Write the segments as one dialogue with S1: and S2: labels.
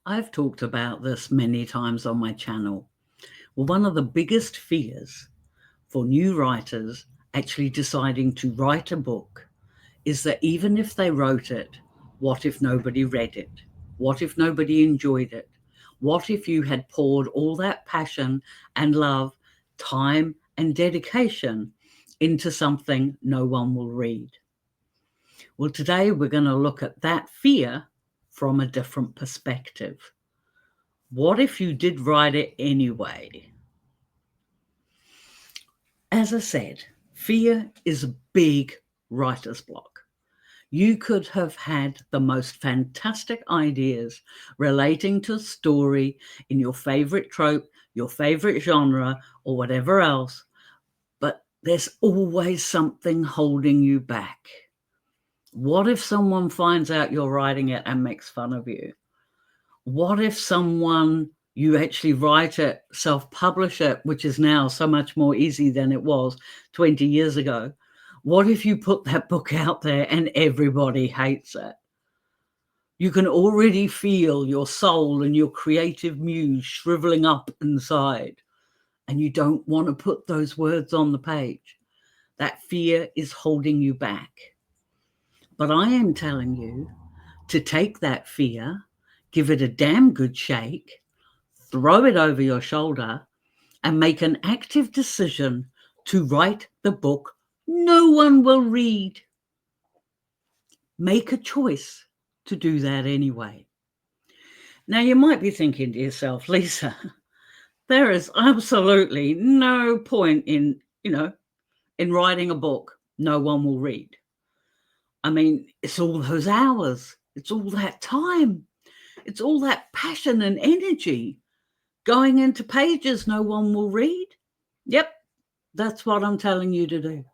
S1: I've talked about this many times on my channel. Well, one of the biggest fears for new writers actually deciding to write a book is that even if they wrote it, what if nobody read it? What if nobody enjoyed it? What if you had poured all that passion and love, time and dedication into something no one will read? Well, today we're going to look at that fear from a different perspective. What if you did write it anyway? As I said, fear is a big writer's block. You could have had the most fantastic ideas relating to a story in your favorite trope, your favorite genre, or whatever else, but there's always something holding you back. What if someone finds out you're writing it and makes fun of you? What if you actually write it, self-publish it, which is now so much more easy than it was 20 years ago? What if you put that book out there and everybody hates it? You can already feel your soul and your creative muse shriveling up inside, and you don't want to put those words on the page. That fear is holding you back. But I am telling you to take that fear, give it a damn good shake, throw it over your shoulder, and make an active decision to write the book no one will read. Make a choice to do that anyway. Now, you might be thinking to yourself, Lisa, there is absolutely no point in writing a book no one will read. I mean, it's all those hours, it's all that time, it's all that passion and energy going into pages no one will read. Yep, that's what I'm telling you to do.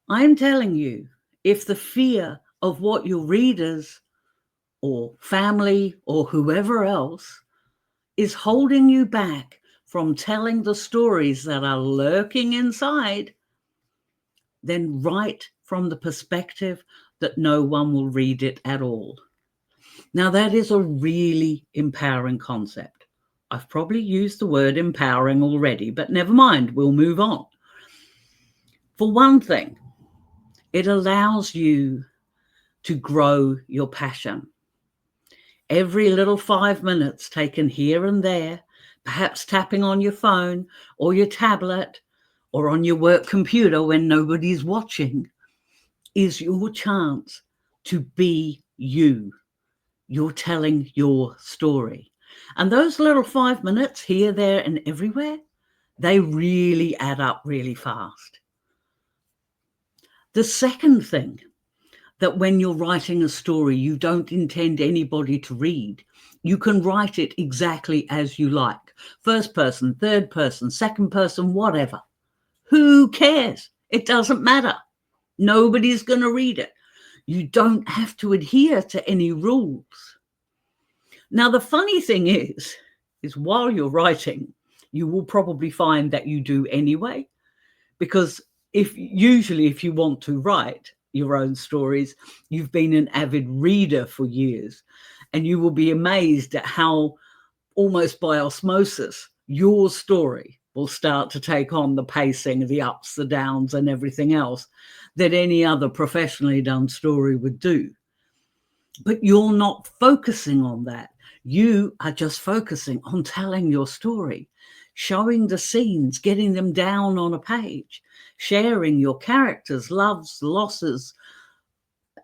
S1: I'm telling you, if the fear of what your readers or family or whoever else is holding you back from telling the stories that are lurking inside, then write from the perspective that no one will read it at all. Now, that is a really empowering concept. I've probably used the word empowering already, but never mind, we'll move on. For one thing, it allows you to grow your passion. Every little 5 minutes taken here and there, perhaps tapping on your phone or your tablet or on your work computer when nobody's watching, is your chance to be you. You're telling your story. And those little 5 minutes here, there, and everywhere, they really add up really fast. The second thing, that when you're writing a story, you don't intend anybody to read. You can write it exactly as you like. First person, third person, second person, whatever. Who cares? It doesn't matter. Nobody's going to read it. You don't have to adhere to any rules. Now, the funny thing is while you're writing, you will probably find that you do anyway, because if you want to write your own stories, you've been an avid reader for years, and you will be amazed at how almost by osmosis your story will start to take on the pacing, the ups, the downs, and everything else that any other professionally done story would do. But you're not focusing on that. You are just focusing on telling your story, showing the scenes, getting them down on a page, sharing your characters, loves, losses,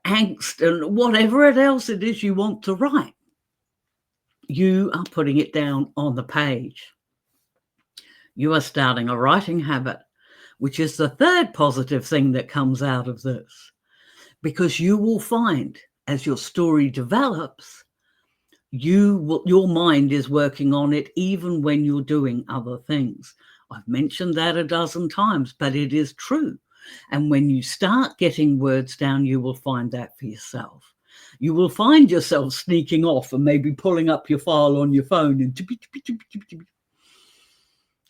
S1: angst, and whatever else it is you want to write. You are putting it down on the page. You are starting a writing habit, which is the third positive thing that comes out of this, because you will find as your story develops, your mind is working on it even when you're doing other things. I've mentioned that a dozen times, but it is true. And when you start getting words down, you will find that for yourself. You will find yourself sneaking off and maybe pulling up your file on your phone and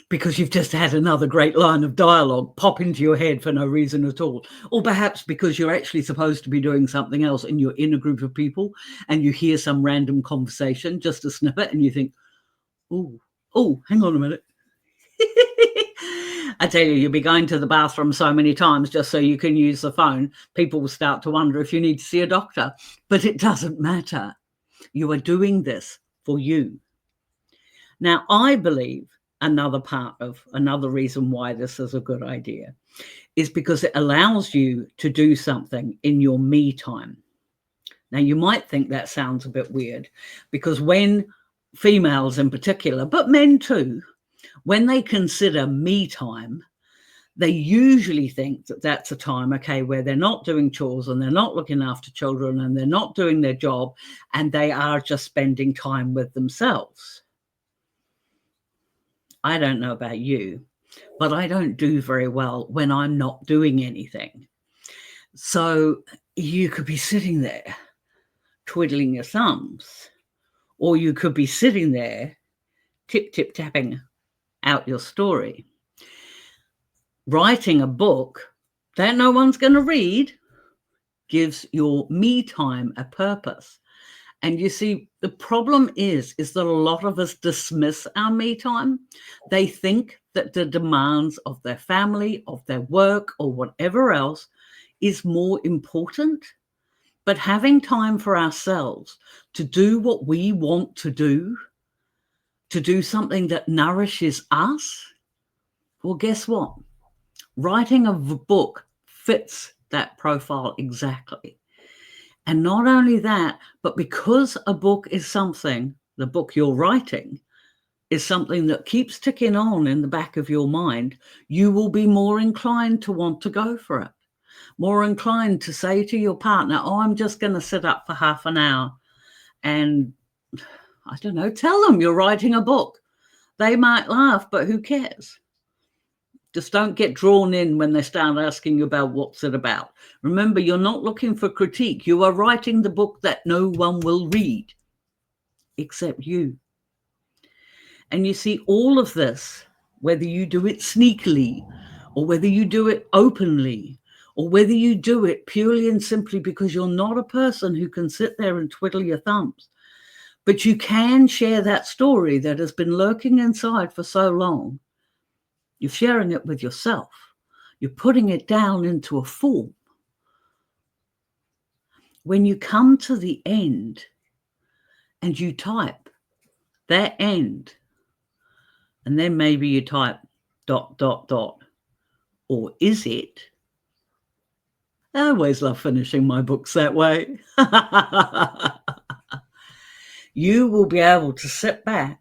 S1: because you've just had another great line of dialogue pop into your head for no reason at all. Or perhaps because you're actually supposed to be doing something else and you're in a group of people and you hear some random conversation, just a snippet, and you think, oh, hang on a minute. I tell you, you'll be going to the bathroom so many times just so you can use the phone. People will start to wonder if you need to see a doctor, but it doesn't matter. You are doing this for you. Now, I believe another reason why this is a good idea is because it allows you to do something in your me time. Now, you might think that sounds a bit weird, because when females in particular, but men too, when they consider me time, they usually think that that's a time, okay, where they're not doing chores and they're not looking after children and they're not doing their job and they are just spending time with themselves. I don't know about you, but I don't do very well when I'm not doing anything. So you could be sitting there twiddling your thumbs, or you could be sitting there tip-tapping out your story. Writing a book that no one's going to read gives your me time a purpose. And you see, the problem is that a lot of us dismiss our me time. They think that the demands of their family, of their work, or whatever else is more important. But having time for ourselves to do what we want to do something that nourishes us, well, guess what? Writing a book fits that profile exactly. And not only that, but because a book is something, the book you're writing is something that keeps ticking on in the back of your mind, you will be more inclined to want to go for it. More inclined to say to your partner, oh, I'm just going to sit up for half an hour and, I don't know, tell them you're writing a book. They might laugh, but who cares? Just don't get drawn in when they start asking you about what's it about. Remember, you're not looking for critique. You are writing the book that no one will read except you. And you see, all of this, whether you do it sneakily or whether you do it openly or whether you do it purely and simply because you're not a person who can sit there and twiddle your thumbs, but you can share that story that has been lurking inside for so long. You're sharing it with yourself. You're putting it down into a form. When you come to the end and you type that end, and then maybe you type ... or is it? I always love finishing my books that way. You will be able to sit back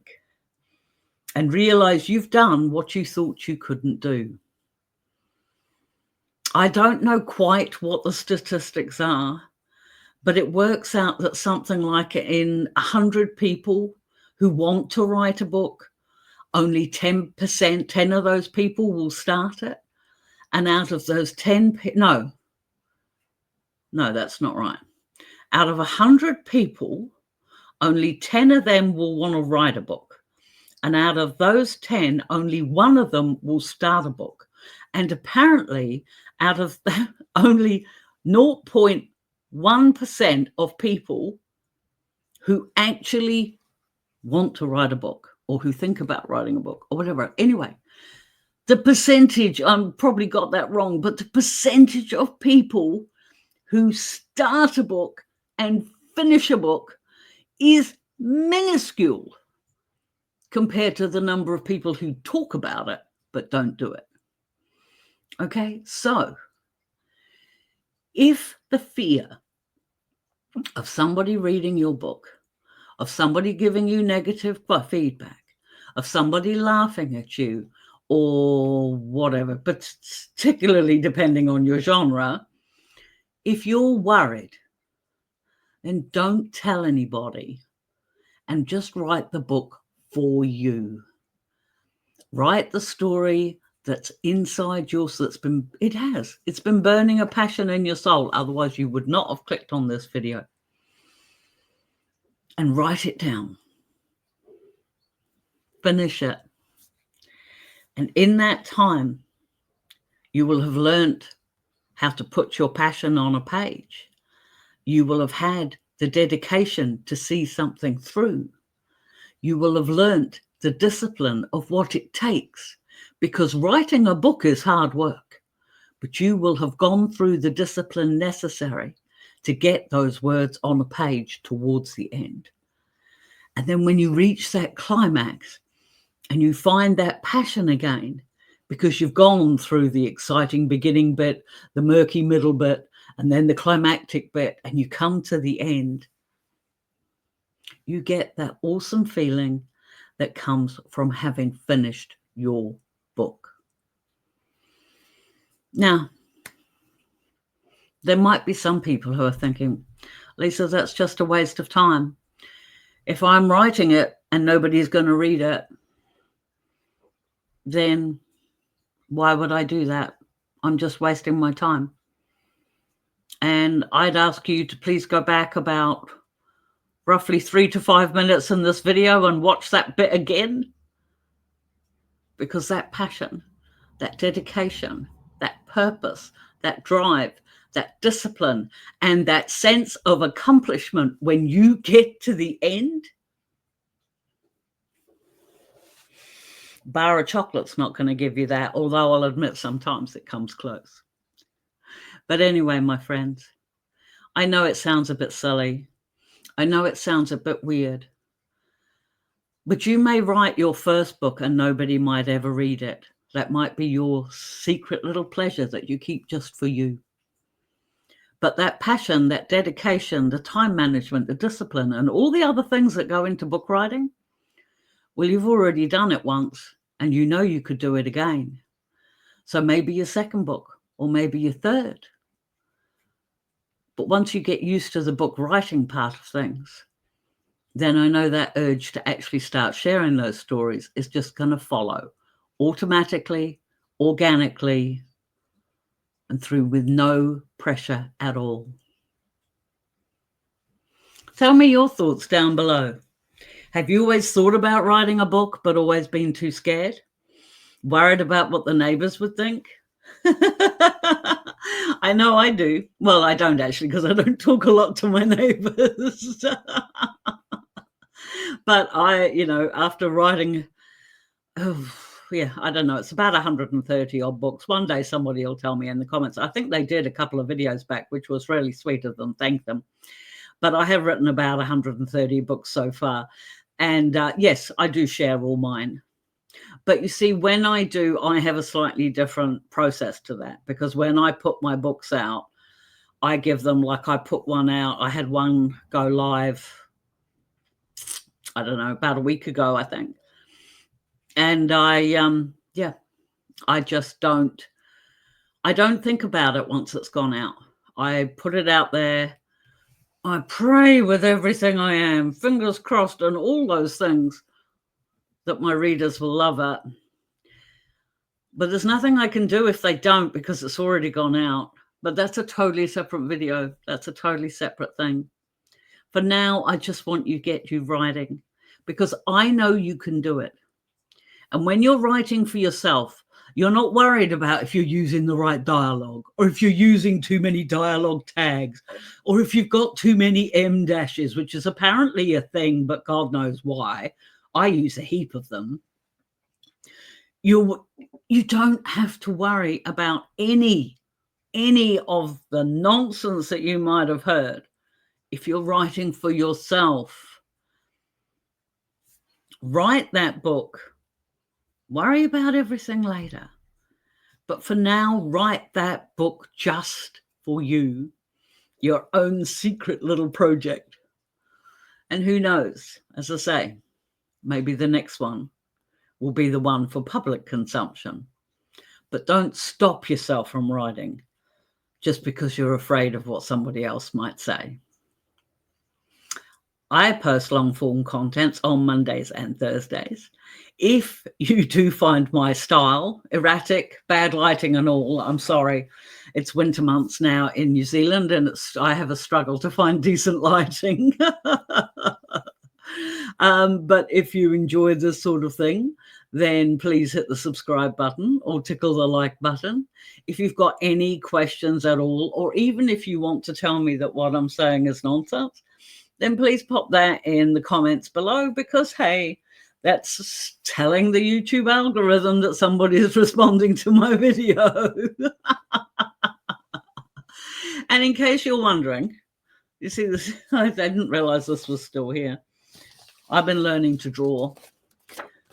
S1: and realize you've done what you thought you couldn't do. I don't know quite what the statistics are, but it works out that something like in 100 people who want to write a book, only 10%, 10 of those people will start it. And out of those 10, no, that's not right. Out of 100 people, only 10 of them will want to write a book. And out of those 10, only one of them will start a book. And apparently, out of that, only 0.1% of people who actually want to write a book or who think about writing a book or whatever. Anyway, the percentage, I probably got that wrong, but the percentage of people who start a book and finish a book is minuscule compared to the number of people who talk about it but don't do it. Okay, so if the fear of somebody reading your book, of somebody giving you negative feedback, of somebody laughing at you or whatever, but particularly depending on your genre, if you're worried, then don't tell anybody and just write the book for you. Write the story that's inside yours, it's been burning a passion in your soul. Otherwise you would not have clicked on this video. And write it down. Finish it. And in that time, you will have learnt how to put your passion on a page. You will have had the dedication to see something through. You will have learnt the discipline of what it takes, because writing a book is hard work, but you will have gone through the discipline necessary to get those words on a page towards the end. And then when you reach that climax and you find that passion again, because you've gone through the exciting beginning bit, the murky middle bit, and then the climactic bit, and you come to the end, you get that awesome feeling that comes from having finished your book. Now, there might be some people who are thinking, Lisa, that's just a waste of time. If I'm writing it and nobody's going to read it, then why would I do that? I'm just wasting my time. And I'd ask you to please go back about roughly 3 to 5 minutes in this video and watch that bit again. Because that passion, that dedication, that purpose, that drive, that discipline, and that sense of accomplishment when you get to the end, bar of chocolate's not going to give you that, although I'll admit sometimes it comes close. But anyway, my friends, I know it sounds a bit silly. I know it sounds a bit weird. But you may write your first book and nobody might ever read it. That might be your secret little pleasure that you keep just for you. But that passion, that dedication, the time management, the discipline, and all the other things that go into book writing, well, you've already done it once and you know you could do it again. So maybe your second book or maybe your third. But once you get used to the book writing part of things, then I know that urge to actually start sharing those stories is just going to follow automatically, organically, and through with no pressure at all. Tell me your thoughts down below. Have you always thought about writing a book but always been too scared? Worried about what the neighbors would think? I know I do. Well, I don't actually, because I don't talk a lot to my neighbors. But after writing, I don't know, it's about 130 odd books. One day somebody will tell me in the comments. I think they did a couple of videos back, which was really sweet of them. Thank them. But I have written about 130 books so far. And yes, I do share all mine. But you see, when I do, I have a slightly different process to that, because when I put my books out, I give them, like I put one out. I had one go live, I don't know, about a week ago, I think. And I don't think about it once it's gone out. I put it out there. I pray with everything I am, fingers crossed, and all those things, that my readers will love it. But there's nothing I can do if they don't, because it's already gone out. But that's a totally separate video. That's a totally separate thing. For now, I just want you to get you writing, because I know you can do it. And when you're writing for yourself, you're not worried about if you're using the right dialogue, or if you're using too many dialogue tags, or if you've got too many M dashes, which is apparently a thing, but God knows why. I use a heap of them. You don't have to worry about any of the nonsense that you might have heard if you're writing for yourself. Write that book. Worry about everything later. But for now, write that book just for you, your own secret little project. And who knows, as I say, maybe the next one will be the one for public consumption. But don't stop yourself from writing just because you're afraid of what somebody else might say. I post long-form contents on Mondays and Thursdays. If you do find my style erratic, bad lighting and all, I'm sorry. It's winter months now in New Zealand, and I have a struggle to find decent lighting. But if you enjoy this sort of thing, then please hit the subscribe button or tickle the like button. If you've got any questions at all, or even if you want to tell me that what I'm saying is nonsense, then please pop that in the comments below, because, hey, that's telling the YouTube algorithm that somebody is responding to my video. And in case you're wondering, you see this, I didn't realize this was still here. I've been learning to draw.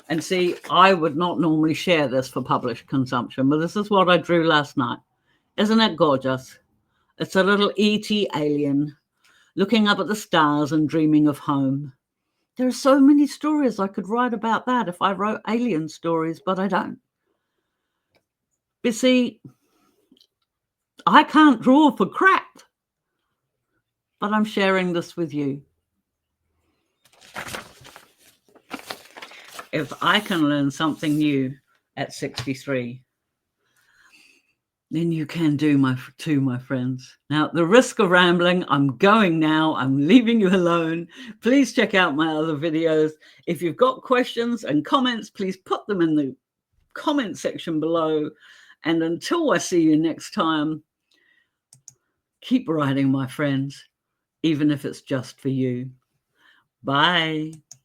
S1: And see, I would not normally share this for published consumption, but this is what I drew last night. Isn't it gorgeous? It's a little E.T. alien looking up at the stars and dreaming of home. There are so many stories I could write about that if I wrote alien stories, but I don't. But see, I can't draw for crap, but I'm sharing this with you. If I can learn something new at 63, then you can do, my friends. Now, at the risk of rambling, I'm going now. I'm leaving you alone. Please check out my other videos. If you've got questions and comments, please put them in the comment section below. And until I see you next time, keep writing, my friends, even if it's just for you. Bye.